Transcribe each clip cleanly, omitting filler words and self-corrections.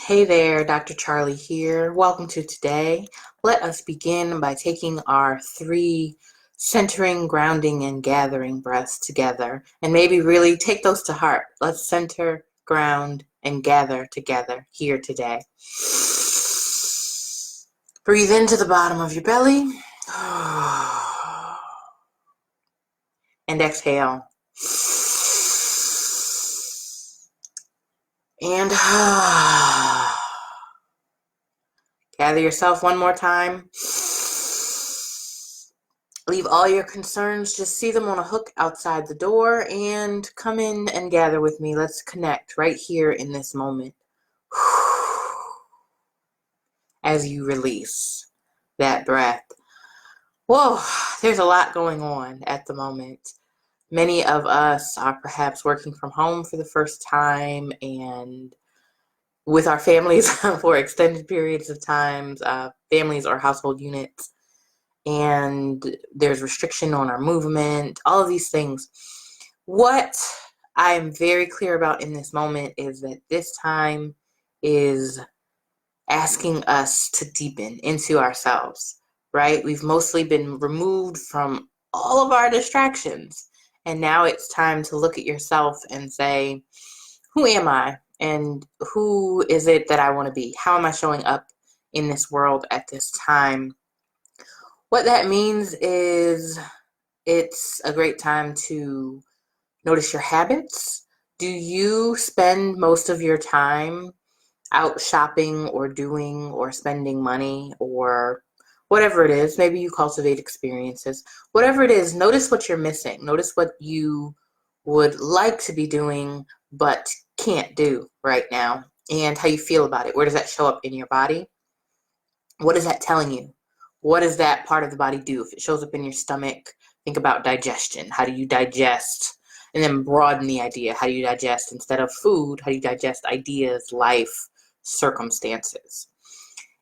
Hey there, Dr. Charlie here. Welcome to today. Let us begin by taking our 3 centering, grounding, and gathering breaths together, and maybe really take those to heart. Let's center, ground, and gather together here today. Breathe into the bottom of your belly and exhale. And gather yourself one more time. Leave all your concerns, just see them on a hook outside the door and come in and gather with me. Let's connect right here in this moment. As you release that breath. Whoa, there's a lot going on at the moment. Many of us are perhaps working from home for the first time and with our families for extended periods of times, families or household units. And there's restriction on our movement, all of these things. What I am very clear about in this moment is that this time is asking us to deepen into ourselves, right? We've mostly been removed from all of our distractions. And now it's time to look at yourself and say, who am I? And who is it that I want to be? How am I showing up in this world at this time? What that means is it's a great time to notice your habits. Do you spend most of your time out shopping or doing or spending money or whatever it is? Maybe you cultivate experiences. Whatever it is, notice what you're missing. Notice what you would like to be doing but can't do right now and how you feel about it. Where does that show up in your body? What is that telling you? What does that part of the body do? If it shows up in your stomach, think about digestion. How do you digest? And then broaden the idea. How do you digest instead of food? How do you digest ideas, life, circumstances?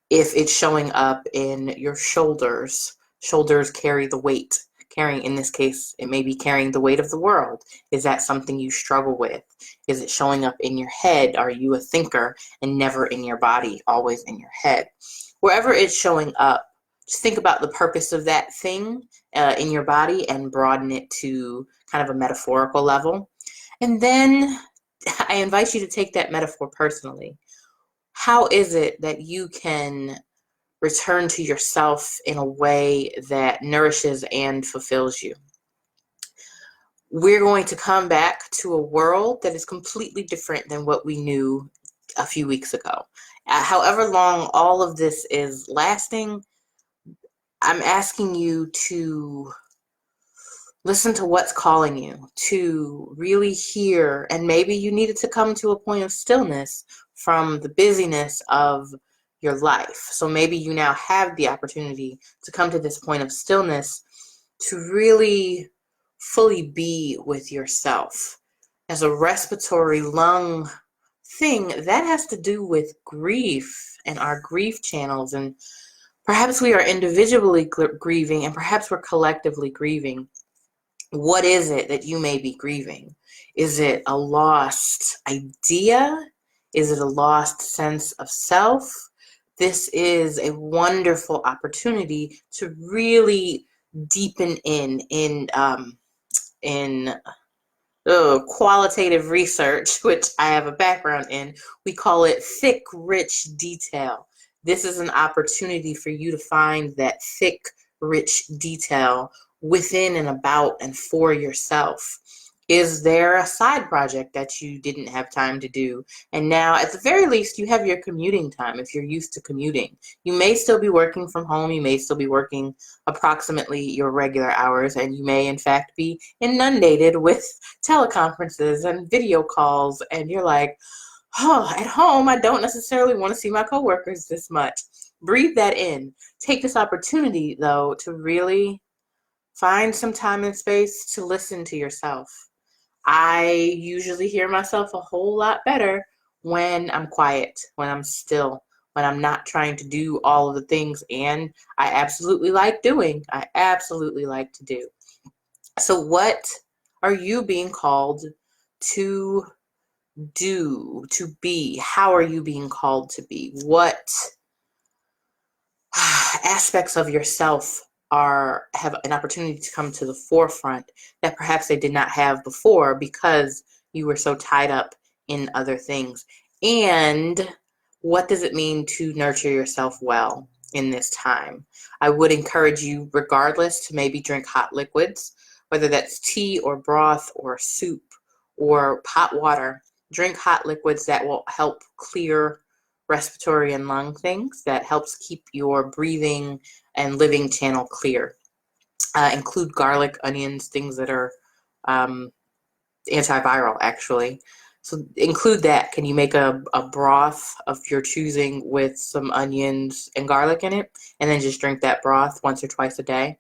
If it's showing up in your shoulders, shoulders carry the weight. Carrying, in this case, it may be carrying the weight of the world. Is that something you struggle with? Is it showing up in your head? Are you a thinker and never in your body, always in your head? Wherever it's showing up, just think about the purpose of that thing in your body and broaden it to kind of a metaphorical level. And then I invite you to take that metaphor personally. How is it that you can return to yourself in a way that nourishes and fulfills you? We're going to come back to a world that is completely different than what we knew a few weeks ago. However long all of this is lasting, I'm asking you to listen to what's calling you, to really hear, and maybe you needed to come to a point of stillness from the busyness of your life. So maybe you now have the opportunity to come to this point of stillness to really fully be with yourself. As a respiratory lung thing, that has to do with grief and our grief channels. And perhaps we are individually grieving and perhaps we're collectively grieving. What is it that you may be grieving? Is it a lost idea? Is it a lost sense of self? This is a wonderful opportunity to really deepen in qualitative research, which I have a background in. We call it thick, rich detail. This is an opportunity for you to find that thick, rich detail within and about and for yourself. Is there a side project that you didn't have time to do? And now, at the very least, you have your commuting time if you're used to commuting. You may still be working from home. You may still be working approximately your regular hours, and you may, in fact, be inundated with teleconferences and video calls. And you're like, oh, at home, I don't necessarily want to see my coworkers this much. Breathe that in. Take this opportunity, though, to really find some time and space to listen to yourself. I usually hear myself a whole lot better when I'm quiet, when I'm still, when I'm not trying to do all of the things and I absolutely like doing. I absolutely like to do. So what are you being called to do to be? How are you being called to be? What aspects of yourself have an opportunity to come to the forefront that perhaps they did not have before because you were so tied up in other things? And what does it mean to nurture yourself well in this time? I would encourage you, regardless, to maybe drink hot liquids, whether that's tea or broth or soup or hot water. Drink hot liquids that will help clear respiratory and lung things, that helps keep your breathing and living channel clear. Include garlic, onions, things that are antiviral, actually. So include that. Can you make a broth of your choosing with some onions and garlic in it, and then just drink that broth once or twice a day?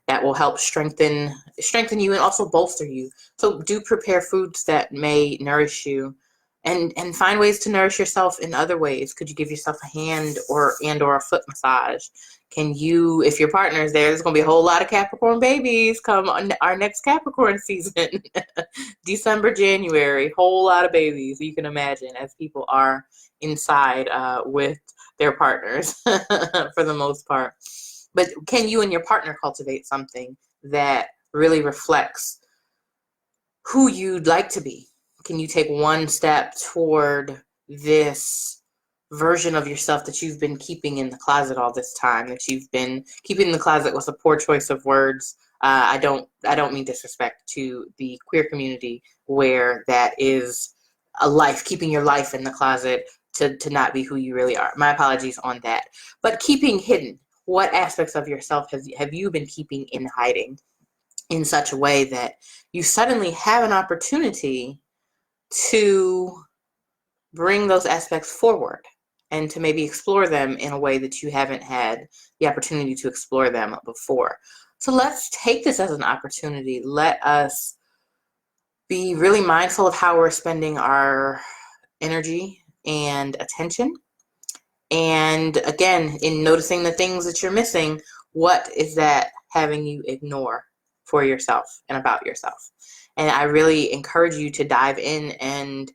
That will help strengthen you and also bolster you. So do prepare foods that may nourish you, and find ways to nourish yourself in other ways. Could you give yourself a hand or a foot massage? Can you, if your partner is there, there's going to be a whole lot of Capricorn babies come on our next Capricorn season. December, January, whole lot of babies, you can imagine, as people are inside with their partners for the most part. But can you and your partner cultivate something that really reflects who you'd like to be? Can you take one step toward this version of yourself that you've been keeping in the closet all this time, that you've been keeping in the closet was a poor choice of words. I don't mean disrespect to the queer community where that is a life, keeping your life in the closet to not be who you really are. My apologies on that. But keeping hidden, what aspects of yourself have you been keeping in hiding in such a way that you suddenly have an opportunity to bring those aspects forward and to maybe explore them in a way that you haven't had the opportunity to explore them before? So let's take this as an opportunity. Let us be really mindful of how we're spending our energy and attention. And again, in noticing the things that you're missing, what is that having you ignore for yourself and about yourself? And I really encourage you to dive in and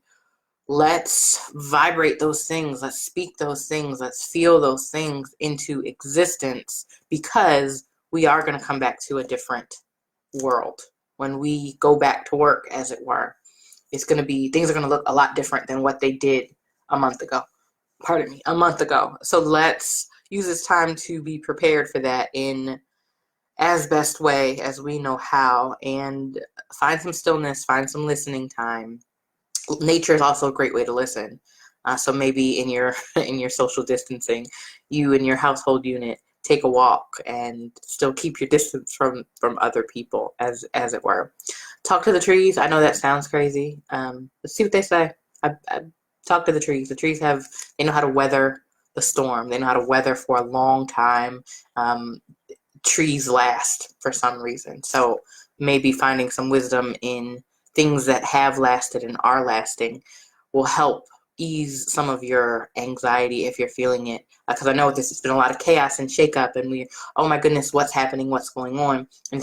let's vibrate those things. Let's speak those things. Let's feel those things into existence, because we are going to come back to a different world. When we go back to work, as it were, things are going to look a lot different than what they did a month ago. A month ago. So let's use this time to be prepared for that in as best way as we know how, and find some stillness, find some listening time. Nature is also a great way to listen. So maybe in your in your social distancing, you and your household unit take a walk and still keep your distance from other people, as it were. Talk to the trees. I know that sounds crazy. Let's see what they say. I talk to the trees. The trees they know how to weather the storm. They know how to weather for a long time. Trees last for some reason. So maybe finding some wisdom in things that have lasted and are lasting will help ease some of your anxiety if you're feeling it. Because I know there's been a lot of chaos and shakeup, and oh my goodness, what's happening? What's going on? And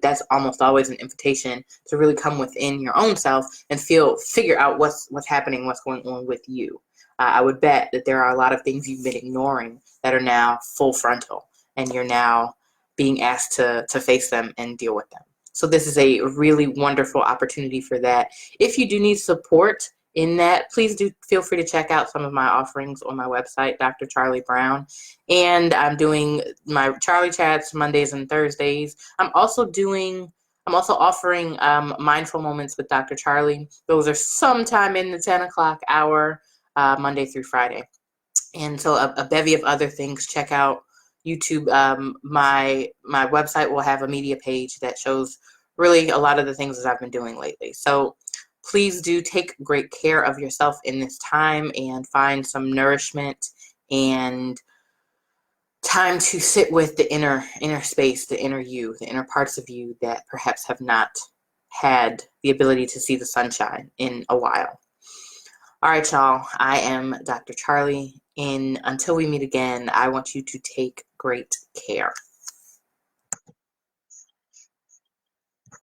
that's almost always an invitation to really come within your own self and figure out what's happening, what's going on with you. I would bet that there are a lot of things you've been ignoring that are now full frontal, and you're now being asked to face them and deal with them. So this is a really wonderful opportunity for that. If you do need support in that, please do feel free to check out some of my offerings on my website, Dr. Charli Brown. And I'm doing my Charli Chats Mondays and Thursdays. I'm also offering mindful moments with Dr. Charli. Those are sometime in the 10 o'clock hour, Monday through Friday. And so a bevy of other things. Check out YouTube. My website will have a media page that shows really a lot of the things that I've been doing lately. So please do take great care of yourself in this time and find some nourishment and time to sit with the inner space, the inner you, the inner parts of you that perhaps have not had the ability to see the sunshine in a while. All right, y'all. I am Dr. Charli. And until we meet again, I want you to take great care.